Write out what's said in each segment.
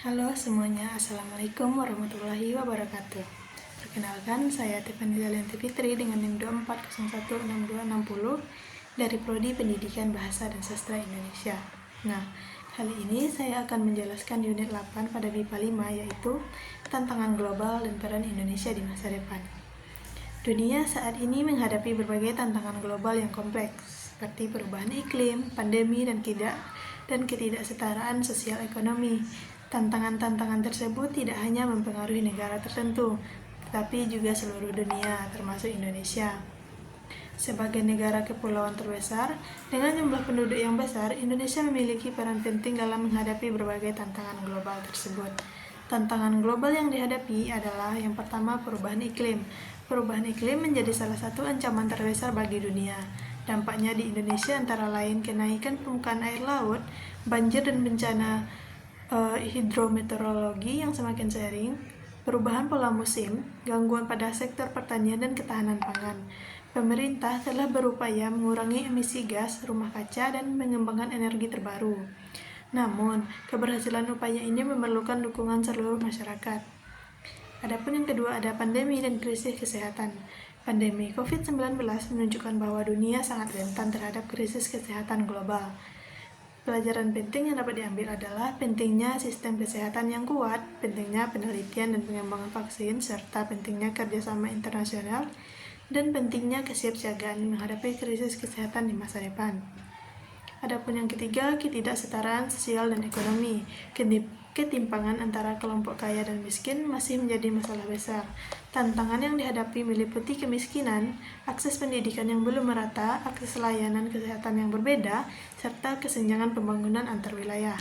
Halo semuanya, Assalamualaikum warahmatullahi wabarakatuh. Perkenalkan, saya Tiffany Zalianti Fitri dengan NIM 24016260 dari Prodi Pendidikan Bahasa dan Sastra Indonesia. Nah, kali ini saya akan menjelaskan unit 8 pada MIPA 5, yaitu Tantangan Global dan Peran Indonesia di Masa Depan. Dunia saat ini menghadapi berbagai tantangan global yang kompleks, seperti perubahan iklim, pandemi, dan ketidaksetaraan sosial ekonomi. Tantangan-tantangan tersebut tidak hanya mempengaruhi negara tertentu, tetapi juga seluruh dunia, termasuk Indonesia. Sebagai negara kepulauan terbesar, dengan jumlah penduduk yang besar, Indonesia memiliki peran penting dalam menghadapi berbagai tantangan global tersebut. Tantangan global yang dihadapi adalah yang pertama, perubahan iklim. Perubahan iklim menjadi salah satu ancaman terbesar bagi dunia. Dampaknya di Indonesia antara lain kenaikan permukaan air laut, banjir dan bencana hidrometeorologi yang semakin sering, perubahan pola musim, gangguan pada sektor pertanian dan ketahanan pangan. Pemerintah telah berupaya mengurangi emisi gas rumah kaca dan mengembangkan energi terbaru. Namun, keberhasilan upaya ini memerlukan dukungan seluruh masyarakat. Adapun yang kedua ada pandemi dan krisis kesehatan. Pandemi COVID-19 menunjukkan bahwa dunia sangat rentan terhadap krisis kesehatan global. Pelajaran penting yang dapat diambil adalah pentingnya sistem kesehatan yang kuat, pentingnya penelitian dan pengembangan vaksin, serta pentingnya kerjasama internasional, dan pentingnya kesiapsiagaan menghadapi krisis kesehatan di masa depan. Adapun yang ketiga, ketidaksetaraan sosial dan ekonomi. Ketimpangan antara kelompok kaya dan miskin masih menjadi masalah besar. Tantangan yang dihadapi meliputi kemiskinan, akses pendidikan yang belum merata, akses layanan kesehatan yang berbeda, serta kesenjangan pembangunan antar wilayah.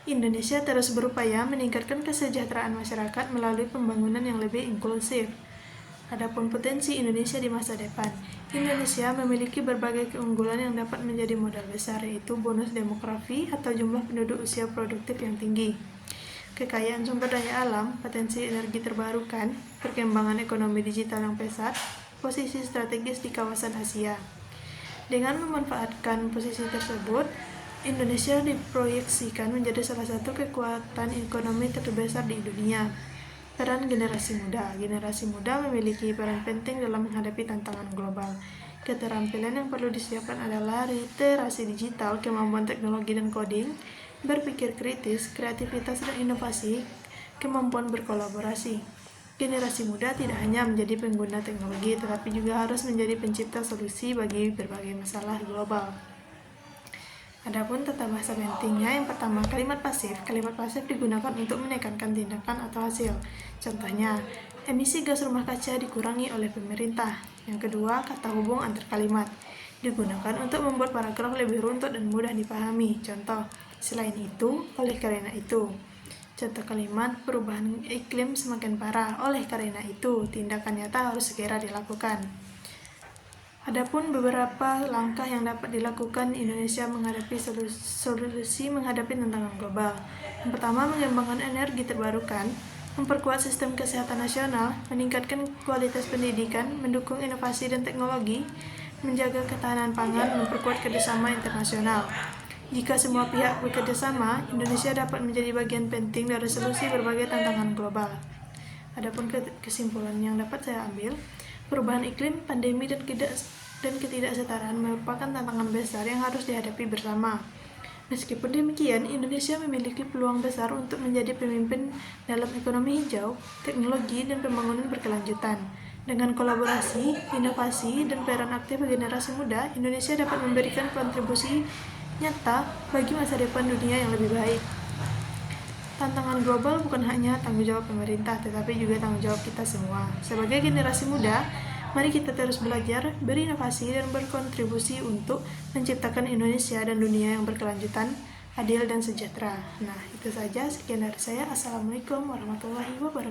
Indonesia terus berupaya meningkatkan kesejahteraan masyarakat melalui pembangunan yang lebih inklusif. Adapun potensi Indonesia di masa depan, Indonesia memiliki berbagai keunggulan yang dapat menjadi modal besar, yaitu bonus demografi atau jumlah penduduk usia produktif yang tinggi, kekayaan sumber daya alam, potensi energi terbarukan, perkembangan ekonomi digital yang pesat, posisi strategis di kawasan Asia. Dengan memanfaatkan posisi tersebut, Indonesia diproyeksikan menjadi salah satu kekuatan ekonomi terbesar di dunia. Peran generasi muda. Generasi muda memiliki peran penting dalam menghadapi tantangan global. Keterampilan yang perlu disiapkan adalah literasi digital, kemampuan teknologi dan coding, berpikir kritis, kreativitas dan inovasi, kemampuan berkolaborasi. Generasi muda tidak hanya menjadi pengguna teknologi, tetapi juga harus menjadi pencipta solusi bagi berbagai masalah global. Adapun tata bahasa pentingnya, yang pertama, kalimat pasif. Kalimat pasif digunakan untuk menekankan tindakan atau hasil. Contohnya, emisi gas rumah kaca dikurangi oleh pemerintah. Yang kedua, kata hubung antar kalimat. Digunakan untuk membuat paragraf lebih runtut dan mudah dipahami. Contoh, selain itu, oleh karena itu. Contoh kalimat, perubahan iklim semakin parah. Oleh karena itu, tindakan nyata harus segera dilakukan. Adapun beberapa langkah yang dapat dilakukan Indonesia menghadapi solusi menghadapi tantangan global. Yang pertama, mengembangkan energi terbarukan, memperkuat sistem kesehatan nasional, meningkatkan kualitas pendidikan, mendukung inovasi dan teknologi, menjaga ketahanan pangan, memperkuat kerjasama internasional. Jika semua pihak bekerjasama, Indonesia dapat menjadi bagian penting dari solusi berbagai tantangan global. Adapun kesimpulan yang dapat saya ambil, perubahan iklim, pandemi, dan ketidaksetaraan merupakan tantangan besar yang harus dihadapi bersama. Meskipun demikian, Indonesia memiliki peluang besar untuk menjadi pemimpin dalam ekonomi hijau, teknologi, dan pembangunan berkelanjutan. Dengan kolaborasi, inovasi, dan peran aktif generasi muda, Indonesia dapat memberikan kontribusi nyata bagi masa depan dunia yang lebih baik. Tantangan global bukan hanya tanggung jawab pemerintah, tetapi juga tanggung jawab kita semua. Sebagai generasi muda, mari kita terus belajar, berinovasi, dan berkontribusi untuk menciptakan Indonesia dan dunia yang berkelanjutan, adil, dan sejahtera. Nah, itu saja. Sekian dari saya. Assalamualaikum warahmatullahi wabarakatuh.